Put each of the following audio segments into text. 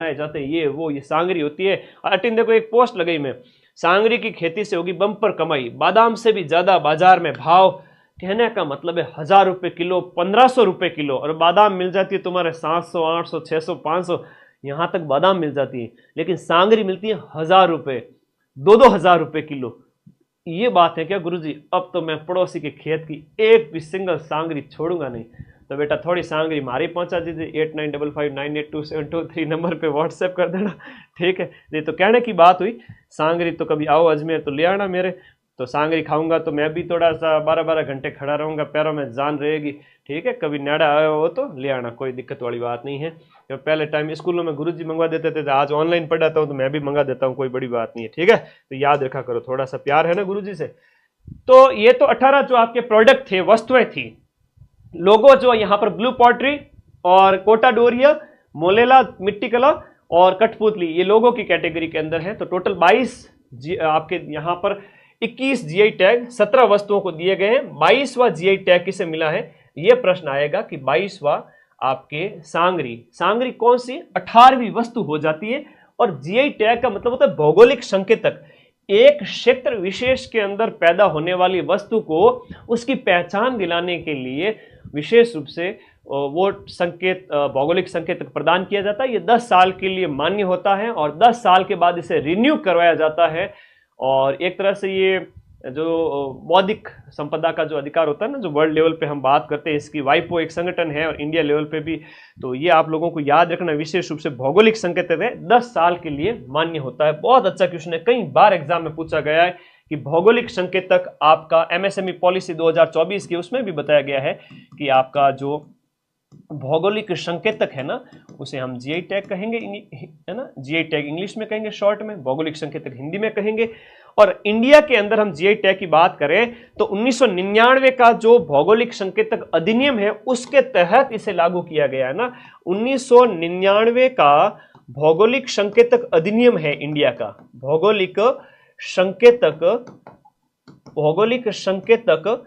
जाते हैं, ये सांगरी होती है। अटिन देखो एक पोस्ट लगाई मैं, सांगरी की खेती से होगी बम्पर कमाई, बादाम से भी ज्यादा बाजार में भाव। कहने का मतलब है 1000 रुपए किलो, 1500 रुपए किलो, और बादाम मिल जाती है तुम्हारे 700, 800, 600, 500, यहां तक बादाम मिल जाती है। लेकिन सांगरी मिलती है 1000 रुपए, 2-2 हजार रुपए किलो। ये बात है क्या गुरुजी? अब तो मैं पड़ोसी के खेत की एक भी सिंगल सांगरी छोड़ूंगा नहीं। तो बेटा थोड़ी सांगरी मारी पहुंचा दीजिए, 8955982723 नंबर पे व्हाट्सएप कर देना, ठीक है। ये तो कहने की बात हुई। सांगरी तो कभी आओ अजमेर तो ले आना मेरे, तो सांगरी खाऊंगा तो मैं भी थोड़ा सा 12-12 घंटे खड़ा रहूंगा, पैरों में जान रहेगी, ठीक है। कभी नेड़ा आया हो तो ले आना, कोई दिक्कत वाली बात नहीं है। तो पहले टाइम स्कूलों में गुरुजी मंगवा देते थे, आज ऑनलाइन पढ़ाता हूँ तो मैं भी मंगा देता हूँ, कोई बड़ी बात नहीं है, ठीक है। तो याद रखा करो, थोड़ा सा प्यार है ना गुरुजी से। तो ये तो 18 जो आपके प्रोडक्ट थे, वस्तुएं थी। लोगो जो यहाँ पर ब्लू पॉटरी और कोटा डोरिया, मोलेला मिट्टी कला और कठपुतली, ये लोगों की कैटेगरी के अंदर है। तो टोटल 22 आपके यहाँ पर 21 जीआई टैग 17 वस्तुओं को दिए गए हैं। 22वां जीआई टैग किसे मिला है? यह प्रश्न आएगा कि 22वां आपके सांगरी। सांगरी कौन सी? 18वीं वस्तु हो जाती है। और जीआई टैग का मतलब होता है भौगोलिक संकेतक। एक क्षेत्र विशेष के अंदर पैदा होने वाली वस्तु को उसकी पहचान दिलाने के लिए विशेष रूप से वो संकेत, भौगोलिक संकेतक प्रदान किया जाता है। ये 10 साल के लिए मान्य होता है और 10 साल के बाद इसे रिन्यू करवाया जाता है। और एक तरह से ये जो बौद्धिक संपदा का जो अधिकार होता है ना, जो वर्ल्ड लेवल पे हम बात करते हैं, इसकी वाइपो एक संगठन है और इंडिया लेवल पे भी। तो ये आप लोगों को याद रखना, विशेष रूप से भौगोलिक संकेतक है, 10 साल के लिए मान्य होता है। बहुत अच्छा क्वेश्चन है, कई बार एग्जाम में पूछा गया है कि भौगोलिक संकेतक आपका एमएसएमई पॉलिसी 2024 की, उसमें भी बताया गया है कि आपका जो भौगोलिक संकेतक है ना, उसे हम जीआई टैग कहेंगे, है ना। जीआई टैग इंग्लिश में कहेंगे शॉर्ट में, भौगोलिक संकेतक हिंदी में कहेंगे। और इंडिया के अंदर हम जीआई टैग की बात करें तो 1999 का जो भौगोलिक संकेतक अधिनियम है उसके तहत इसे लागू किया गया है ना। 1999 का भौगोलिक संकेतक अधिनियम है इंडिया का। भौगोलिक संकेतक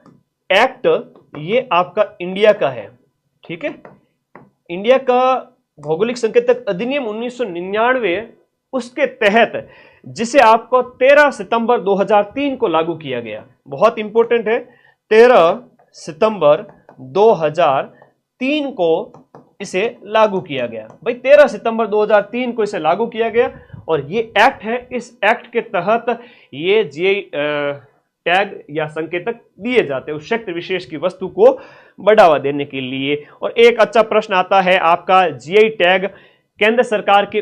एक्ट, ये आपका इंडिया का है, ठीक है। इंडिया का भौगोलिक संकेतक अधिनियम 1999, उसके तहत जिसे आपको 13 सितंबर 2003 को लागू किया गया। बहुत इंपॉर्टेंट है, 13 सितंबर 2003 को इसे लागू किया गया। भाई 13 सितंबर 2003 को इसे लागू किया गया और ये एक्ट है। इस एक्ट के तहत ये जीआई टैग या संकेतक दिए जाते हैं उस क्षेत्र विशेष की वस्तु को बढ़ावा देने के लिए। और एक अच्छा प्रश्न आता है आपका, जीआई टैग केंद्र सरकार के